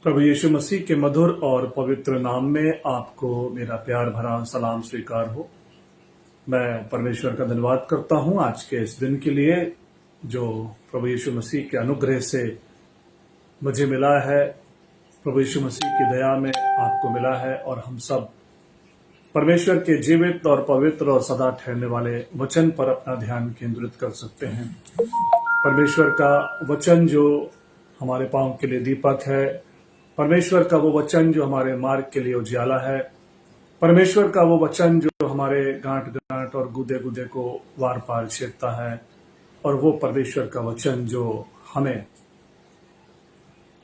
प्रभु यीशु मसीह के मधुर और पवित्र नाम में आपको मेरा प्यार भरा सलाम स्वीकार हो। मैं परमेश्वर का धन्यवाद करता हूं आज के इस दिन के लिए जो प्रभु यीशु मसीह के अनुग्रह से मुझे मिला है, प्रभु यीशु मसीह की दया में आपको मिला है और हम सब परमेश्वर के जीवित और पवित्र और सदा ठहरने वाले वचन पर अपना ध्यान केंद्रित कर सकते हैं। परमेश्वर का वचन जो हमारे पांव के लिए दीपक है, परमेश्वर का वो वचन जो हमारे मार्ग के लिए उजियाला है, परमेश्वर का वो वचन जो हमारे गांठ गांठ और गुदे गुदे को वार पार छेदता है, और वो परमेश्वर का वचन जो हमें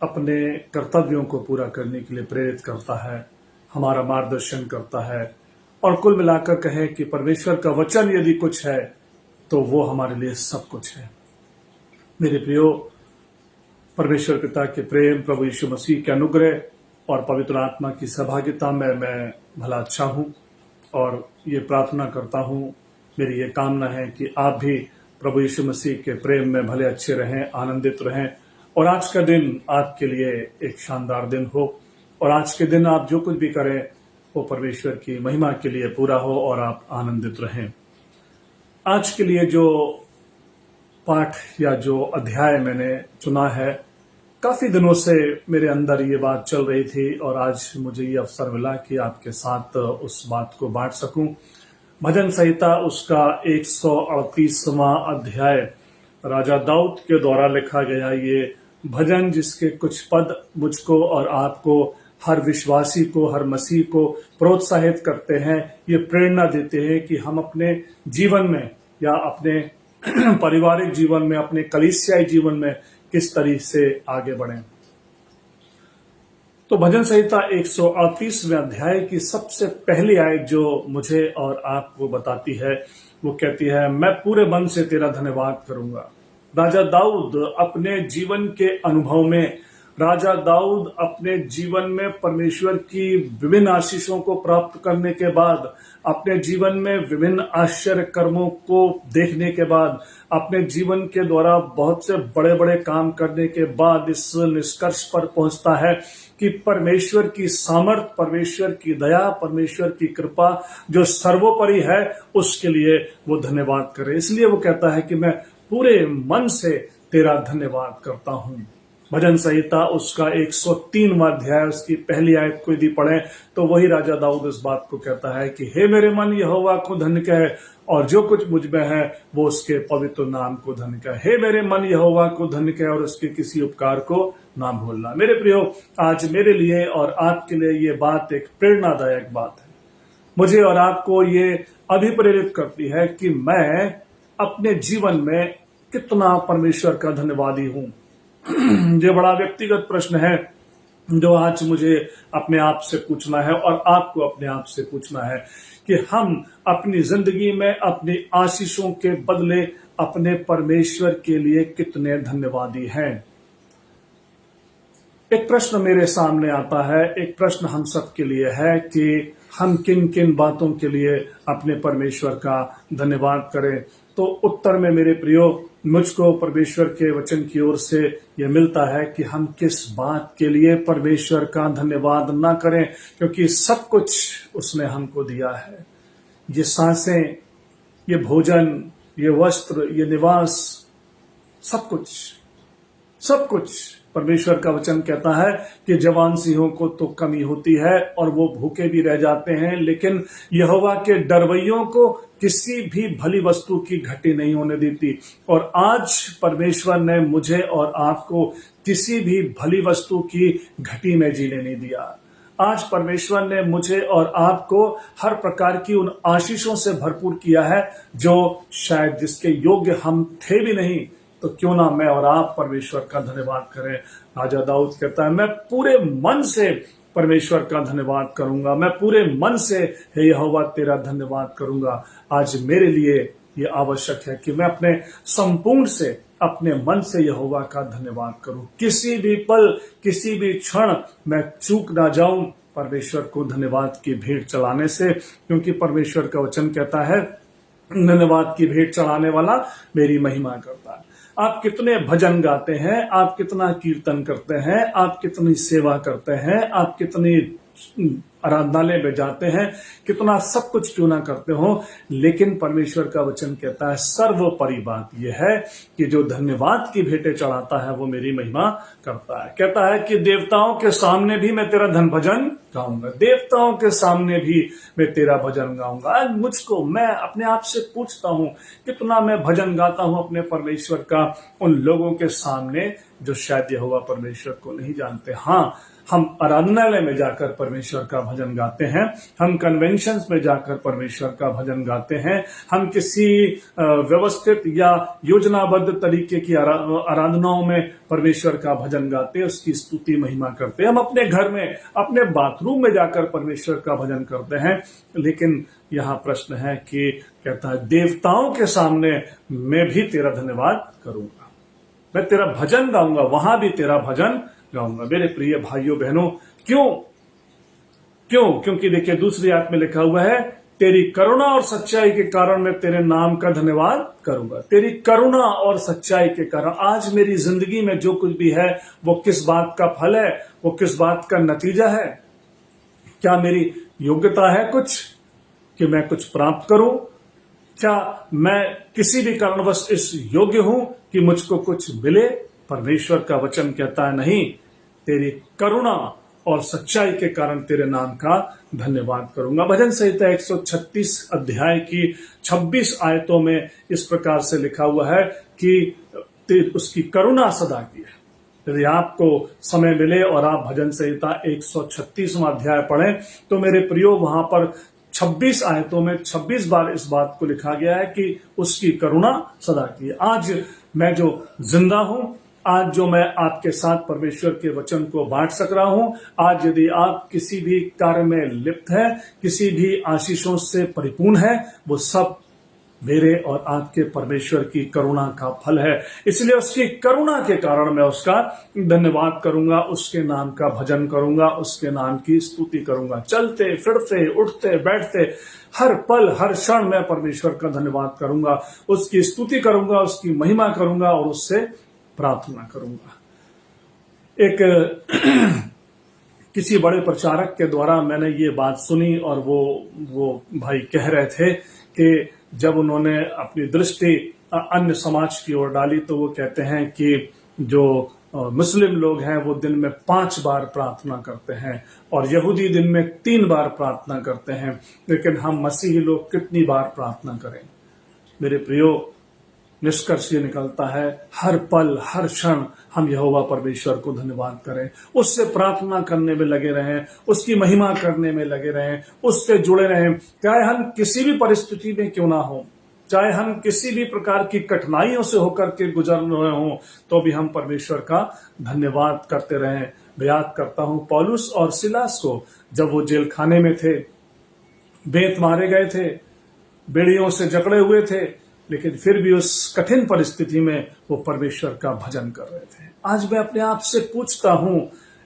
अपने कर्तव्यों को पूरा करने के लिए प्रेरित करता है, हमारा मार्गदर्शन करता है। और कुल मिलाकर कहे कि परमेश्वर का वचन यदि कुछ है तो वो हमारे लिए सब कुछ है। मेरे प्रियो, परमेश्वर पिता के प्रेम, प्रभु यीशु मसीह के अनुग्रह और पवित्र आत्मा की सहभागिता में मैं भला अच्छा हूं और ये प्रार्थना करता हूं, मेरी ये कामना है कि आप भी प्रभु यीशु मसीह के प्रेम में भले अच्छे रहें, आनंदित रहें और आज का दिन आपके लिए एक शानदार दिन हो और आज के दिन आप जो कुछ भी करें वो परमेश्वर की महिमा के लिए पूरा हो और आप आनंदित रहें। आज के लिए जो पाठ या जो अध्याय मैंने चुना है, काफी दिनों से मेरे अंदर ये बात चल रही थी और आज मुझे ये अवसर मिला कि आपके साथ उस बात को बांट सकूं। भजन संहिता उसका 138वां अध्याय, राजा दाऊद के द्वारा लिखा गया ये भजन, जिसके कुछ पद मुझको और आपको, हर विश्वासी को, हर मसीह को प्रोत्साहित करते हैं, ये प्रेरणा देते हैं कि हम अपने जीवन में या अपने पारिवारिक जीवन में, अपने कलीसियाई जीवन में किस तरीके से आगे बढ़ें। तो भजन संहिता 138वें अध्याय की सबसे पहली आयत जो मुझे और आपको बताती है, वो कहती है, मैं पूरे मन से तेरा धन्यवाद करूंगा। राजा दाऊद अपने जीवन के अनुभव में, राजा दाऊद अपने जीवन में परमेश्वर की विभिन्न आशीषों को प्राप्त करने के बाद, अपने जीवन में विभिन्न आश्चर्य कर्मों को देखने के बाद, अपने जीवन के द्वारा बहुत से बड़े बड़े काम करने के बाद इस निष्कर्ष पर पहुंचता है कि परमेश्वर की सामर्थ, परमेश्वर की दया, परमेश्वर की कृपा जो सर्वोपरि है, उसके लिए वो धन्यवाद करे। इसलिए वो कहता है कि मैं पूरे मन से तेरा धन्यवाद करता हूं। भजन संहिता उसका 103वां अध्याय, उसकी पहली आयत को यदि पढ़े तो वही राजा दाऊद इस बात को कहता है कि हे मेरे मन, यहोवा को धन्य कह और जो कुछ मुझ में है वो उसके पवित्र नाम को धन्य कह। हे मेरे मन, यहोवा को धन्य कह और उसके किसी उपकार को ना भूलना। मेरे प्रियो, आज मेरे लिए और आपके लिए ये बात एक प्रेरणादायक बात है। मुझे और आपको ये अभिप्रेरित करती है कि मैं अपने जीवन में कितना परमेश्वर का धन्यवादी हूं। जो बड़ा व्यक्तिगत प्रश्न है जो आज मुझे अपने आप से पूछना है और आपको अपने आप से पूछना है कि हम अपनी जिंदगी में अपनी आशीषों के बदले अपने परमेश्वर के लिए कितने धन्यवादी हैं। एक प्रश्न मेरे सामने आता है, एक प्रश्न हम सब के लिए है कि हम किन किन बातों के लिए अपने परमेश्वर का धन्यवाद करें। तो उत्तर में मेरे प्रियो, मुझको परमेश्वर के वचन की ओर से यह मिलता है कि हम किस बात के लिए परमेश्वर का धन्यवाद ना करें, क्योंकि सब कुछ उसने हमको दिया है। ये सांसें, ये भोजन, ये वस्त्र, ये निवास, सब कुछ परमेश्वर का वचन कहता है कि जवान सिंहों को तो कमी होती है और वो भूखे भी रह जाते हैं, लेकिन यहोवा के डरवैयों को किसी भी भली वस्तु की घटी नहीं होने देती। और आज परमेश्वर ने मुझे और आपको किसी भी भली वस्तु की घटी में जीने नहीं दिया। आज परमेश्वर ने मुझे और आपको हर प्रकार की उन आशीषों से भरपूर किया है जो शायद जिसके योग्य हम थे भी नहीं। तो क्यों ना मैं और आप परमेश्वर का धन्यवाद करें। राजा दाऊद कहता है, मैं पूरे मन से परमेश्वर का धन्यवाद करूंगा, मैं पूरे मन से हे यहोवा तेरा धन्यवाद करूंगा। आज मेरे लिए ये आवश्यक है कि मैं अपने संपूर्ण से, अपने मन से यहोवा का धन्यवाद करूं। किसी भी पल, किसी भी क्षण मैं चूक ना जाऊं परमेश्वर को धन्यवाद की भेंट चढ़ाने से, क्योंकि परमेश्वर का वचन कहता है, धन्यवाद की भेंट चढ़ाने वाला मेरी महिमा करता है। आप कितने भजन गाते हैं, आप कितना कीर्तन करते हैं, आप कितनी सेवा करते हैं, आप कितनी आराधनालय में जाते हैं, कितना सब कुछ क्यों ना करते हो, लेकिन परमेश्वर का वचन कहता है सर्वोपरि बात यह है कि जो धन्यवाद की भेंटें चढ़ाता है वो मेरी महिमा करता है। कहता है कि देवताओं के सामने भी मैं तेरा धन भजन गाऊंगा, देवताओं के सामने भी मैं तेरा भजन गाऊंगा। आज मुझको, मैं अपने आप से पूछता हूं कितना मैं भजन गाता हूं अपने परमेश्वर का उन लोगों के सामने जो शायद यहोवा परमेश्वर को नहीं जानते। हाँ, हम आराधनालय में जाकर परमेश्वर का भजन गाते हैं, हम कन्वेंशंस में जाकर परमेश्वर का भजन गाते हैं, हम किसी व्यवस्थित या योजनाबद्ध तरीके की आराधनाओं में परमेश्वर का भजन गाते हैं, उसकी स्तुति महिमा करते हैं। हम अपने घर में, अपने बाथरूम में जाकर परमेश्वर का भजन करते हैं। लेकिन यहाँ प्रश्न है कि कहता है देवताओं के सामने मैं भी तेरा धन्यवाद करूंगा, मैं तेरा भजन गाऊंगा, वहां भी तेरा भजन गाऊंगा। मेरे प्रिय भाइयों बहनों, क्योंकि देखिए दूसरी आयत में लिखा हुआ है तेरी करुणा और सच्चाई के कारण मैं तेरे नाम का धन्यवाद करूंगा। तेरी करुणा और सच्चाई के कारण आज मेरी जिंदगी में जो कुछ भी है वो किस बात का फल है, वो किस बात का नतीजा है? क्या मेरी योग्यता है कुछ कि मैं कुछ प्राप्त करूं? क्या मैं किसी भी कारणवश इस योग्य हूं कि मुझको कुछ मिले? परमेश्वर का वचन कहता है नहीं, तेरी करुणा और सच्चाई के कारण तेरे नाम का धन्यवाद करूंगा। भजन संहिता 136 अध्याय की 26 आयतों में इस प्रकार से लिखा हुआ है कि उसकी करुणा सदा की है। यदि आपको समय मिले और आप भजन संहिता 136वां अध्याय पढ़ें तो मेरे प्रियो वहां पर 26 आयतों में 26 बार इस बात को लिखा गया है कि उसकी करुणा सदा की है। आज मैं जो जिंदा हूं, आज जो मैं आपके साथ परमेश्वर के वचन को बांट सक रहा हूं, आज यदि आप किसी भी कार्य में लिप्त है, किसी भी आशीषों से परिपूर्ण है, वो सब मेरे और आपके परमेश्वर की करुणा का फल है। इसलिए उसकी करुणा के कारण मैं उसका धन्यवाद करूंगा, उसके नाम का भजन करूंगा, उसके नाम की स्तुति करूंगा। चलते फिरते उठते बैठते हर पल हर क्षण मैं परमेश्वर का धन्यवाद करूंगा, उसकी स्तुति करूंगा, उसकी महिमा करूंगा और उससे प्रार्थना करूंगा। एक किसी बड़े प्रचारक के द्वारा मैंने ये बात सुनी और वो भाई कह रहे थे कि जब उन्होंने अपनी दृष्टि अन्य समाज की ओर डाली तो वो कहते हैं कि जो मुस्लिम लोग हैं वो दिन में 5 बार प्रार्थना करते हैं और यहूदी दिन में 3 बार प्रार्थना करते हैं, लेकिन हम मसीही लोग कितनी बार प्रार्थना करें? मेरे प्रियो, निष्कर्ष ये निकलता है हर पल हर क्षण हम यहोवा परमेश्वर को धन्यवाद करें, उससे प्रार्थना करने में लगे रहें, उसकी महिमा करने में लगे रहें, उससे जुड़े रहें। चाहे हम किसी भी परिस्थिति में क्यों ना हो, चाहे हम किसी भी प्रकार की कठिनाइयों से होकर के गुजर रहे हों, तो भी हम परमेश्वर का धन्यवाद करते रहें। मैं याद करता हूं पौलुस और सिलास को, जब वो जेल खाने में थे, बेंत मारे गए थे, बेड़ियों से जकड़े हुए थे, लेकिन फिर भी उस कठिन परिस्थिति में वो परमेश्वर का भजन कर रहे थे। आज मैं अपने आप से पूछता हूं,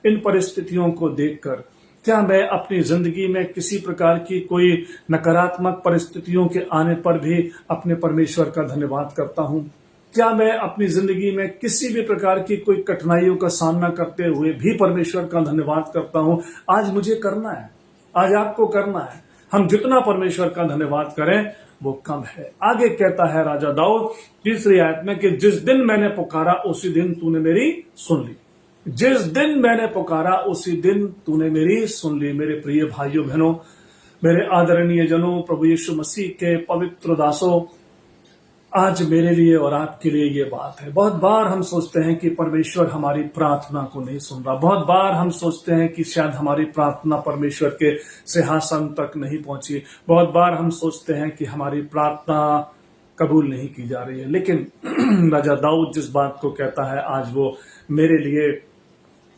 इन परिस्थितियों को देखकर क्या मैं अपनी जिंदगी में किसी प्रकार की कोई नकारात्मक परिस्थितियों के आने पर भी अपने परमेश्वर का धन्यवाद करता हूं? क्या मैं अपनी जिंदगी में किसी भी प्रकार की कोई कठिनाइयों का सामना करते हुए भी परमेश्वर का धन्यवाद करता हूं? आज मुझे करना है, आज आपको करना है। हम जितना परमेश्वर का धन्यवाद करें वो कम है। आगे कहता है राजा दाऊद 3री आयत में कि जिस दिन मैंने पुकारा उसी दिन तूने मेरी सुन ली। जिस दिन मैंने पुकारा उसी दिन तूने मेरी सुन ली। मेरे प्रिय भाइयों बहनों, मेरे आदरणीय जनों, प्रभु यीशु मसीह के पवित्र दासों, आज मेरे लिए और आपके लिए ये बात है। बहुत बार हम सोचते हैं कि परमेश्वर हमारी प्रार्थना को नहीं सुन रहा। बहुत बार हम सोचते हैं कि शायद हमारी प्रार्थना परमेश्वर के सिंहासन तक नहीं पहुंची। बहुत बार हम सोचते हैं कि हमारी प्रार्थना कबूल नहीं की जा रही है। लेकिन राजा दाऊद जिस बात को कहता है, आज वो मेरे लिए,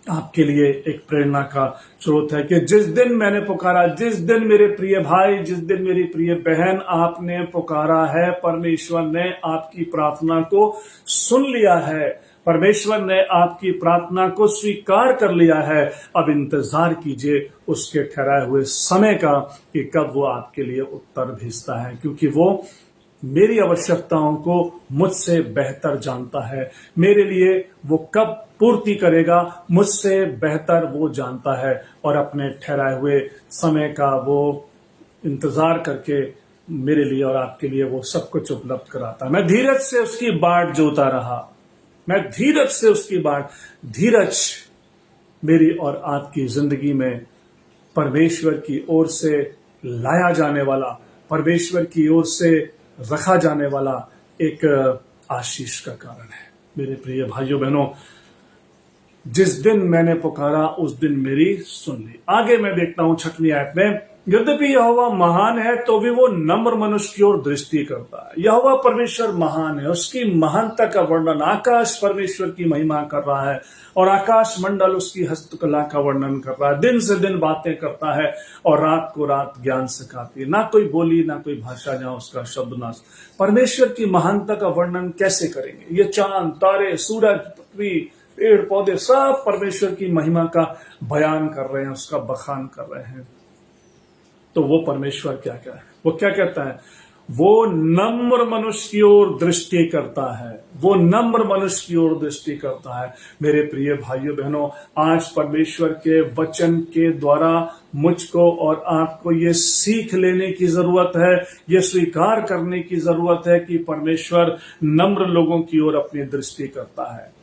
आपके लिए एक प्रेरणा का स्रोत है कि जिस दिन मैंने पुकारा, जिस दिन मेरे प्रिय भाई, जिस दिन मेरी प्रिय बहन आपने पुकारा है, परमेश्वर ने आपकी प्रार्थना को सुन लिया है, परमेश्वर ने आपकी प्रार्थना को स्वीकार कर लिया है। अब इंतजार कीजिए उसके ठहराए हुए समय का कि कब वो आपके लिए उत्तर भेजता है, क्योंकि वो मेरी आवश्यकताओं को मुझसे बेहतर जानता है। मेरे लिए वो कब पूर्ति करेगा, मुझसे बेहतर वो जानता है और अपने ठहराए हुए समय का वो इंतजार करके मेरे लिए और आपके लिए वो सब कुछ उपलब्ध कराता है। मैं धीरज से उसकी बाट जोता रहा, मैं धीरज से उसकी बाट। धीरज मेरी और आपकी जिंदगी में परमेश्वर की ओर से लाया जाने वाला, परमेश्वर की ओर से रखा जाने वाला एक आशीष का कारण है। मेरे प्रिय भाइयों बहनों, जिस दिन मैंने पुकारा उस दिन मेरी सुन ली। आगे मैं देखता हूं 6वीं आयत में, यद्यपि यहोवा महान है तो भी वो नम्र मनुष्य की ओर दृष्टि करता है। यहोवा परमेश्वर महान है, उसकी महानता का वर्णन आकाश परमेश्वर की महिमा कर रहा है और आकाश मंडल उसकी हस्तकला का वर्णन कर रहा है। दिन से दिन बातें करता है और रात को रात ज्ञान सिखाती है। ना कोई बोली ना कोई भाषा जहां उसका शब्द ना। परमेश्वर की महानता का वर्णन कैसे करेंगे? ये चांद, तारे, सूरज, पृथ्वी, पेड़ पौधे सब परमेश्वर की महिमा का बयान कर रहे हैं, उसका बखान कर रहे हैं। तो वो परमेश्वर क्या क्या है? वो क्या कहता है? वो नम्र मनुष्य की ओर दृष्टि करता है, वो नम्र मनुष्य की ओर दृष्टि करता है। मेरे प्रिय भाइयों बहनों, आज परमेश्वर के वचन के द्वारा मुझको और आपको ये सीख लेने की जरूरत है, ये स्वीकार करने की जरूरत है कि परमेश्वर नम्र लोगों की ओर अपनी दृष्टि करता है।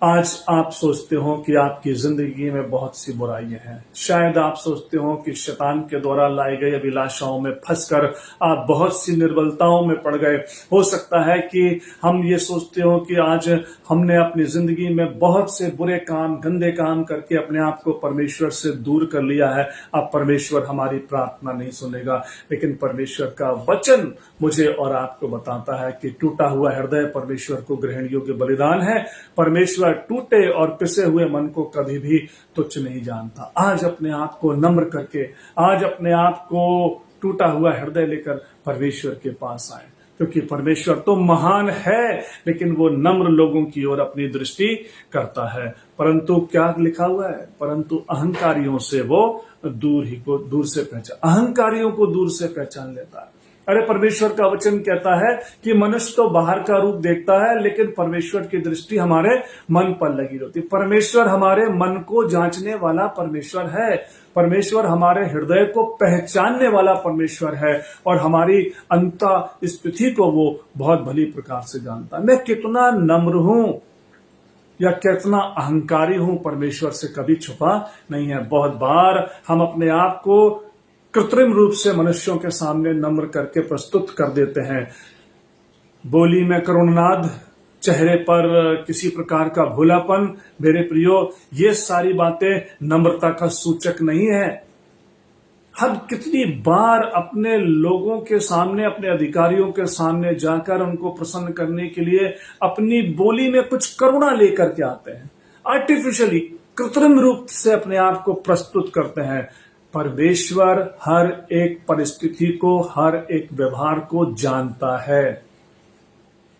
आज आप सोचते हो कि आपकी जिंदगी में बहुत सी बुराइयां हैं। शायद आप सोचते हो कि शैतान के द्वारा लाई गई अभिलाषाओं में फंसकर आप बहुत सी निर्बलताओं में पड़ गए। हो सकता है कि हम ये सोचते हो कि आज हमने अपनी जिंदगी में बहुत से बुरे काम, गंदे काम करके अपने आप को परमेश्वर से दूर कर लिया है। अब परमेश्वर हमारी प्रार्थना नहीं सुनेगा। लेकिन परमेश्वर का वचन मुझे और आपको बताता है कि टूटा हुआ हृदय परमेश्वर को ग्रहण योग्य बलिदान है। परमेश्वर टूटे और पिसे हुए मन को कभी भी तुच्छ नहीं जानता। आज अपने आप को नम्र करके, आज अपने आप को टूटा हुआ हृदय लेकर परमेश्वर के पास आए, क्योंकि परमेश्वर तो महान है लेकिन वो नम्र लोगों की ओर अपनी दृष्टि करता है। परंतु क्या लिखा हुआ है? परंतु अहंकारियों से वो दूर से पहचान लेता है। अरे परमेश्वर का वचन कहता है कि मनुष्य तो बाहर का रूप देखता है लेकिन परमेश्वर की दृष्टि हमारे मन पर लगी रहती है। परमेश्वर हमारे मन को जांचने वाला परमेश्वर है। परमेश्वर हमारे हृदय को पहचानने वाला परमेश्वर है और हमारी अंत स्थिति को वो बहुत भली प्रकार से जानता है। मैं कितना नम्र हूं या कितना अहंकारी हूं, परमेश्वर से कभी छुपा नहीं है। बहुत बार हम अपने आप को कृत्रिम रूप से मनुष्यों के सामने नम्र करके प्रस्तुत कर देते हैं। बोली में करुणानाद, चेहरे पर किसी प्रकार का भोलापन। मेरे प्रियो, ये सारी बातें नम्रता का सूचक नहीं है। हम कितनी बार अपने लोगों के सामने, अपने अधिकारियों के सामने जाकर उनको प्रसन्न करने के लिए अपनी बोली में कुछ करुणा लेकर के आते हैं, आर्टिफिशियली, कृत्रिम रूप से अपने आप को प्रस्तुत करते हैं। परमेश्वर हर एक परिस्थिति को, हर एक व्यवहार को जानता है।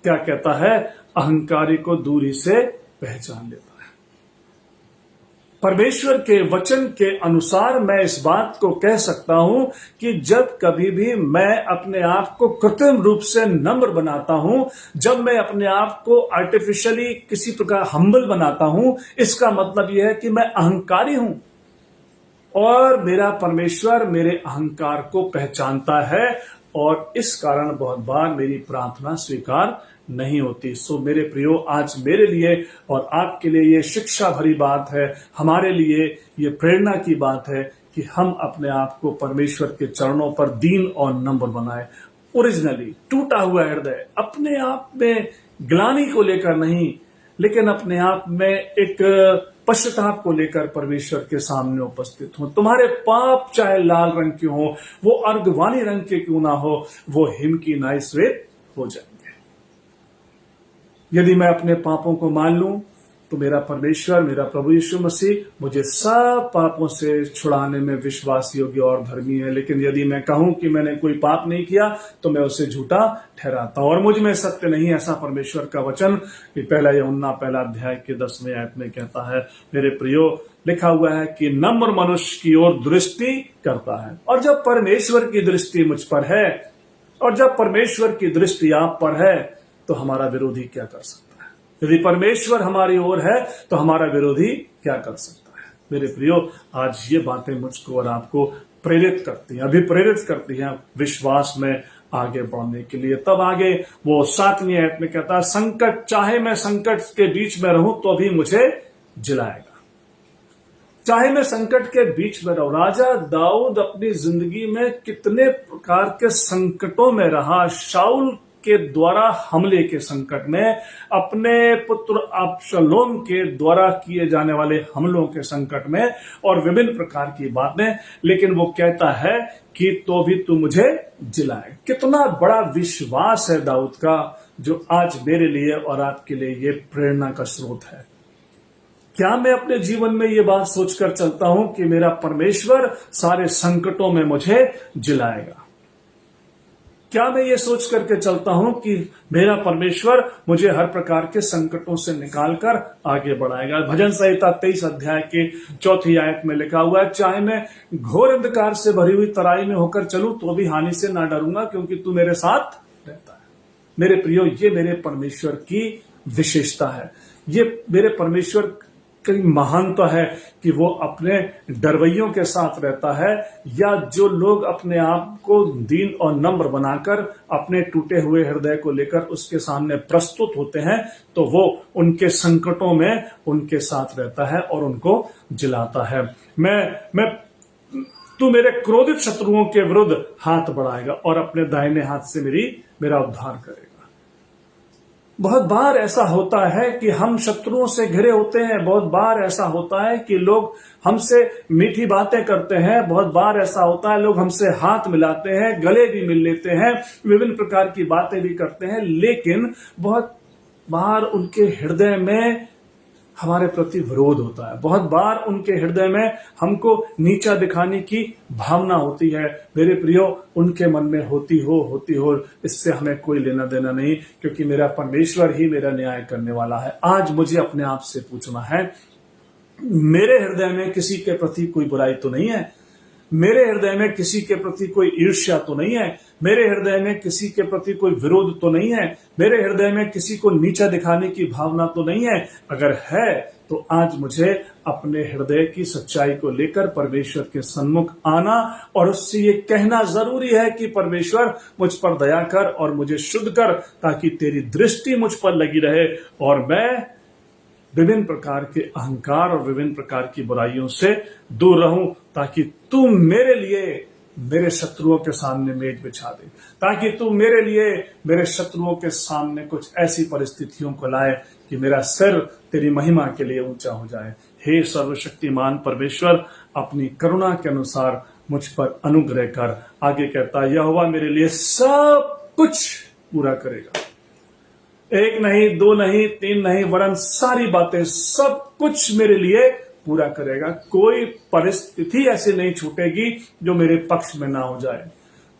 क्या कहता है? अहंकारी को दूरी से पहचान लेता है। परमेश्वर के वचन के अनुसार मैं इस बात को कह सकता हूं कि जब कभी भी मैं अपने आप को कृत्रिम रूप से नम्र बनाता हूं, जब मैं अपने आप को आर्टिफिशियली किसी प्रकार हम्बल बनाता हूं, इसका मतलब यह है कि मैं अहंकारी हूं और मेरा परमेश्वर मेरे अहंकार को पहचानता है और इस कारण बहुत बार मेरी प्रार्थना स्वीकार नहीं होती। सो मेरे प्रियो, आज मेरे लिए और आपके लिए ये शिक्षा भरी बात है, हमारे लिए ये प्रेरणा की बात है कि हम अपने आप को परमेश्वर के चरणों पर दीन और नम्र बनाए। ओरिजिनली टूटा हुआ हृदय, अपने आप में ग्लानि को लेकर नहीं, लेकिन अपने आप में एक पश्चाताप को लेकर परमेश्वर के सामने उपस्थित हो। तुम्हारे पाप चाहे लाल रंग के हो, वो अर्गवानी रंग के क्यों ना हो, वो हिम की नाई श्वेत हो जाएंगे। यदि मैं अपने पापों को मान लूं तो मेरा परमेश्वर, मेरा प्रभु यीशु मसीह मुझे सब पापों से छुड़ाने में विश्वास योग्य और धर्मी है। लेकिन यदि मैं कहूं कि मैंने कोई पाप नहीं किया तो मैं उसे झूठा ठहराता हूं और मुझ में सत्य नहीं। ऐसा परमेश्वर का वचन कि 1 यूहन्ना 1 अध्याय के 10वें आयत में कहता है। मेरे प्रियो, लिखा हुआ है कि नम्र मनुष्य की ओर दृष्टि करता है। और जब परमेश्वर की दृष्टि मुझ पर है और जब परमेश्वर की दृष्टि आप पर है तो हमारा विरोधी क्या कर सकता है? यदि परमेश्वर हमारी ओर है तो हमारा विरोधी क्या कर सकता है? मेरे प्रियो, आज ये बातें मुझको और आपको प्रेरित करती हैं, अभिप्रेरित करती हैं विश्वास में आगे बढ़ने के लिए। तब आगे वो 7वीं आयत में कहता है, संकट, चाहे मैं संकट के बीच में रहूं तो भी मुझे जिलाएगा। चाहे मैं संकट के बीच में रहूं। राजा दाऊद अपनी जिंदगी में कितने प्रकार के संकटों में रहा। शाऊल के द्वारा हमले के संकट में, अपने पुत्र अबशालोम के द्वारा किए जाने वाले हमलों के संकट में, और विभिन्न प्रकार की बातें। लेकिन वो कहता है कि तो भी तू मुझे जिलाए। कितना बड़ा विश्वास है दाऊद का, जो आज मेरे लिए और आपके लिए ये प्रेरणा का स्रोत है। क्या मैं अपने जीवन में ये बात सोचकर चलता हूं कि मेरा परमेश्वर सारे संकटों में मुझे जिलाएगा? क्या मैं ये सोच करके चलता हूं कि मेरा परमेश्वर मुझे हर प्रकार के संकटों से निकालकर आगे बढ़ाएगा? भजन संहिता 23 अध्याय के 4वीं आयत में लिखा हुआ है, चाहे मैं घोर अंधकार से भरी हुई तराई में होकर चलूं तो भी हानि से ना डरूंगा, क्योंकि तू मेरे साथ रहता है। मेरे प्रियो, ये मेरे परमेश्वर की विशेषता है। ये मेरे परमेश्वर की महानता है कि वो अपने डरवैयों के साथ रहता है, या जो लोग अपने आप को दीन और नम्र बनाकर अपने टूटे हुए हृदय को लेकर उसके सामने प्रस्तुत होते हैं, तो वो उनके संकटों में उनके साथ रहता है और उनको जिलाता है। तू मेरे क्रोधित शत्रुओं के विरुद्ध हाथ बढ़ाएगा और अपने दाहिने हाथ से मेरा उद्धार करेगा। बहुत बार ऐसा होता है कि हम शत्रुओं से घिरे होते हैं। बहुत बार ऐसा होता है कि लोग हमसे मीठी बातें करते हैं। बहुत बार ऐसा होता है लोग हमसे हाथ मिलाते हैं, गले भी मिल लेते हैं, विभिन्न प्रकार की बातें भी करते हैं। लेकिन बहुत बार उनके हृदय में हमारे प्रति विरोध होता है। बहुत बार उनके हृदय में हमको नीचा दिखाने की भावना होती है। मेरे प्रियो, उनके मन में होती हो, इससे हमें कोई लेना देना नहीं, क्योंकि मेरा परमेश्वर ही मेरा न्याय करने वाला है। आज मुझे अपने आप से पूछना है, मेरे हृदय में किसी के प्रति कोई बुराई तो नहीं है? मेरे हृदय में किसी के प्रति कोई ईर्ष्या तो नहीं है? मेरे हृदय में किसी के प्रति कोई विरोध तो नहीं है? मेरे हृदय में किसी को नीचा दिखाने की भावना तो नहीं है? अगर है तो आज मुझे अपने हृदय की सच्चाई को लेकर परमेश्वर के सन्मुख आना और उससे ये कहना जरूरी है कि परमेश्वर मुझ पर दया कर और मुझे शुद्ध कर, ताकि तेरी दृष्टि मुझ पर लगी रहे और मैं विभिन्न प्रकार के अहंकार और विभिन्न प्रकार की बुराइयों से दूर रहूं, ताकि तू मेरे लिए मेरे शत्रुओं के सामने मेज बिछा दे, ताकि तू मेरे लिए मेरे शत्रुओं के सामने कुछ ऐसी परिस्थितियों को लाए कि मेरा सिर तेरी महिमा के लिए ऊंचा हो जाए। हे सर्वशक्तिमान परमेश्वर, अपनी करुणा के अनुसार मुझ पर अनुग्रह कर। आगे कहता है, यहोवा मेरे लिए सब कुछ पूरा करेगा। 1 नहीं, 2 नहीं, 3 नहीं, वरन सारी बातें, सब कुछ मेरे लिए पूरा करेगा। कोई परिस्थिति ऐसी नहीं छूटेगी जो मेरे पक्ष में ना हो जाए।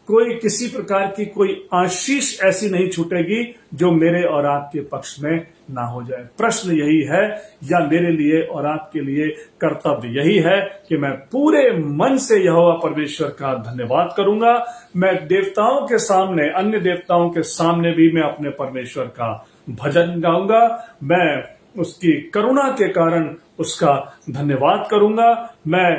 कोई किसी प्रकार की कोई आशीष ऐसी नहीं छूटेगी जो मेरे और आपके पक्ष में ना हो जाए। प्रश्न यही है, या मेरे लिए और आपके लिए कर्तव्य यही है कि मैं पूरे मन से यहोवा परमेश्वर का धन्यवाद करूंगा। मैं देवताओं के सामने, अन्य देवताओं के सामने भी मैं अपने परमेश्वर का भजन गाऊंगा। मैं उसकी करुणा के कारण उसका धन्यवाद करूंगा। मैं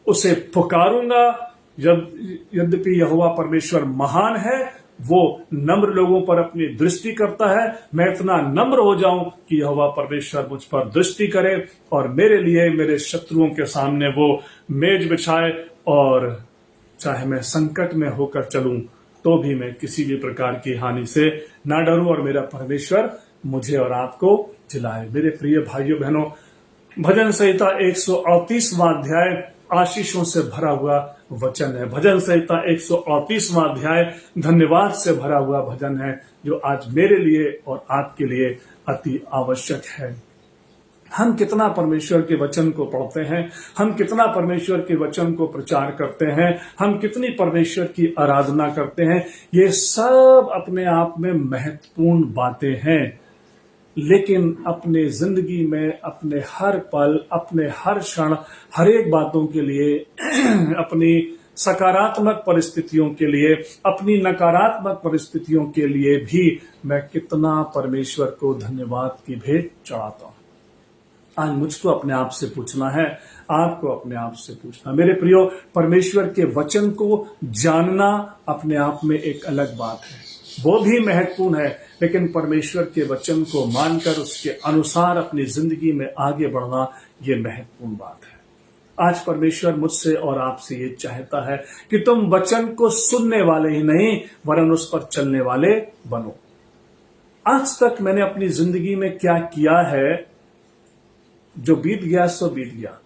उसे पुकारूंगा। यद्यपि यहोवा परमेश्वर महान है, वो नम्र लोगों पर अपनी दृष्टि करता है। मैं इतना नम्र हो जाऊं कि यहोवा परमेश्वर मुझ पर दृष्टि करे और मेरे लिए मेरे शत्रुओं के सामने वो मेज बिछाए, और चाहे मैं संकट में होकर चलूं तो भी मैं किसी भी प्रकार की हानि से ना डरूं और मेरा परमेश्वर मुझे और आपको जिलाए। मेरे प्रिय भाइयों बहनों, भजन संहिता 138वां अध्याय आशीषों से भरा हुआ वचन है। भजन संहिता 138वां अध्याय धन्यवाद से भरा हुआ भजन है, जो आज मेरे लिए और आपके लिए अति आवश्यक है। हम कितना परमेश्वर के वचन को पढ़ते हैं, हम कितना परमेश्वर के वचन को प्रचार करते हैं, हम कितनी परमेश्वर की आराधना करते हैं, ये सब अपने आप में महत्वपूर्ण बातें हैं। लेकिन अपने जिंदगी में अपने हर पल, अपने हर क्षण, हर एक बातों के लिए अपनी सकारात्मक परिस्थितियों के लिए, अपनी नकारात्मक परिस्थितियों के लिए भी मैं कितना परमेश्वर को धन्यवाद की भेंट चढ़ाता हूं। आज मुझको अपने आप से पूछना है, आपको अपने आप से पूछना। मेरे प्रियो, परमेश्वर के वचन को जानना अपने आप में एक अलग बात है, वो भी महत्वपूर्ण है, लेकिन परमेश्वर के वचन को मानकर उसके अनुसार अपनी जिंदगी में आगे बढ़ना ये महत्वपूर्ण बात है। आज परमेश्वर मुझसे और आपसे ये चाहता है कि तुम वचन को सुनने वाले ही नहीं वरन उस पर चलने वाले बनो। आज तक मैंने अपनी जिंदगी में क्या किया है, जो बीत गया सो बीत गया।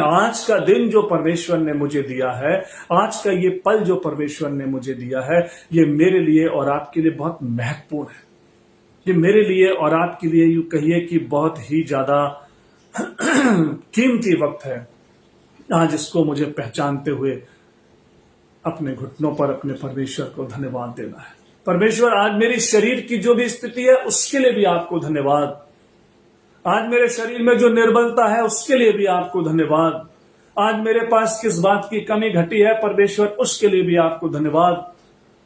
आज का दिन जो परमेश्वर ने मुझे दिया है, आज का ये पल जो परमेश्वर ने मुझे दिया है, ये मेरे लिए और आपके लिए बहुत महत्वपूर्ण है। ये मेरे लिए और आपके लिए यूं कहिए कि बहुत ही ज्यादा कीमती वक्त है। आज इसको मुझे पहचानते हुए अपने घुटनों पर अपने परमेश्वर को धन्यवाद देना है। परमेश्वर, आज मेरी शरीर की जो भी स्थिति है उसके लिए भी आपको धन्यवाद। आज मेरे शरीर में जो निर्बलता है उसके लिए भी आपको धन्यवाद। आज मेरे पास किस बात की कमी घटी है परमेश्वर, उसके लिए भी आपको धन्यवाद।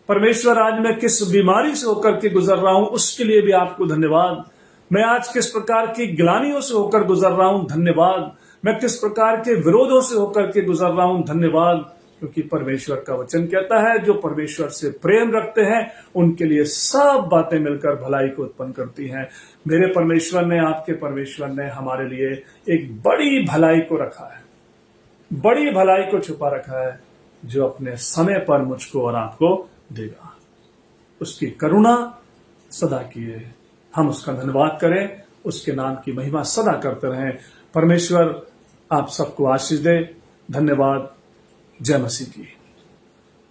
परमेश्वर, आज मैं किस बीमारी से होकर के गुजर रहा हूं उसके लिए भी आपको धन्यवाद। मैं आज किस प्रकार की ग्लानियों से होकर गुजर रहा हूं, धन्यवाद। मैं किस प्रकार के विरोधों से होकर के गुजर रहा हूं, धन्यवाद। क्योंकि परमेश्वर का वचन कहता है जो परमेश्वर से प्रेम रखते हैं उनके लिए सब बातें मिलकर भलाई को उत्पन्न करती हैं। मेरे परमेश्वर ने, आपके परमेश्वर ने हमारे लिए एक बड़ी भलाई को रखा है, बड़ी भलाई को छुपा रखा है, जो अपने समय पर मुझको और आपको देगा। उसकी करुणा सदा की है, हम उसका धन्यवाद करें, उसके नाम की महिमा सदा करते रहें। परमेश्वर आप सबको आशीष दे। धन्यवाद। जय मसीह की।